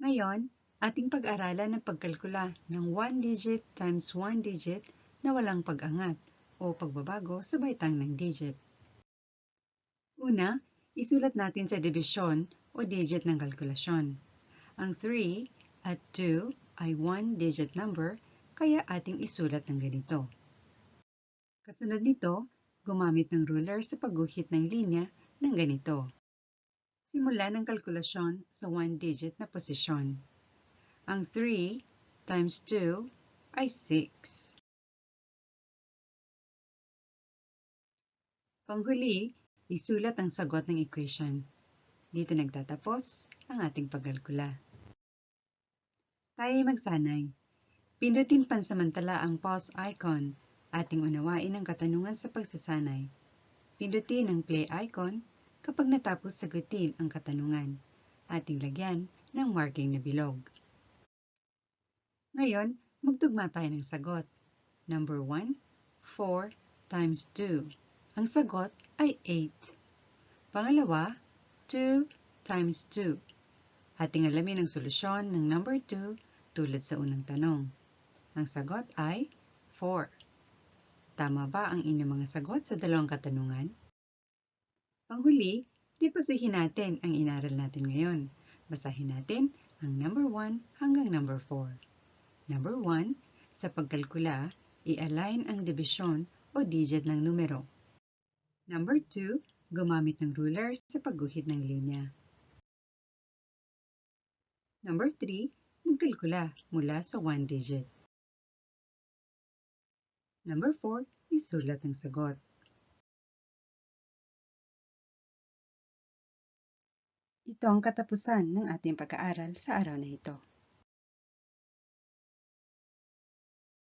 Ngayon, ating pag-aralan ng pagkalkula ng 1 digit times 1 digit na walang pag-angat o pagbabago sa baitang ng digit. Una, isulat natin sa dibisyon o digit ng kalkulasyon. Ang 3 at 2 ay 1-digit number, kaya ating isulat ng ganito. Kasunod nito, gumamit ng ruler sa pagguhit ng linya ng ganito. Simulan ang kalkulasyon sa 1-digit na posisyon. Ang 3 times 2 ay 6. Panghuli, isulat ang sagot ng equation. Dito nagtatapos ang ating pagkalkula. Tayo'y magsanay. Pindutin pansamantala ang pause icon. Ating unawain ang katanungan sa pagsasanay. Pindutin ang play icon kapag natapos sagutin ang katanungan. Ating lagyan ng marking na bilog. Ngayon, magtugma tayo ng sagot. Number 1, 4 times 2. Ang sagot ay 8. Pangalawa, 2 times 2. Ating alamin ang solusyon ng number 2 tulad sa unang tanong. Ang sagot ay 4. Tama ba ang inyong mga sagot sa dalawang katanungan? Panghuli, dipasuhin natin ang inaral natin ngayon. Basahin natin ang number 1 hanggang number 4. Number 1, sa pagkalkula, i-align ang dibisyon o digit ng numero. Number 2, gumamit ng ruler sa pagguhit ng linya. Number 3, magkalkula mula sa 1 digit. Number 4, isulat ang sagot. Ito ang katapusan ng ating pag-aaral sa araw na ito.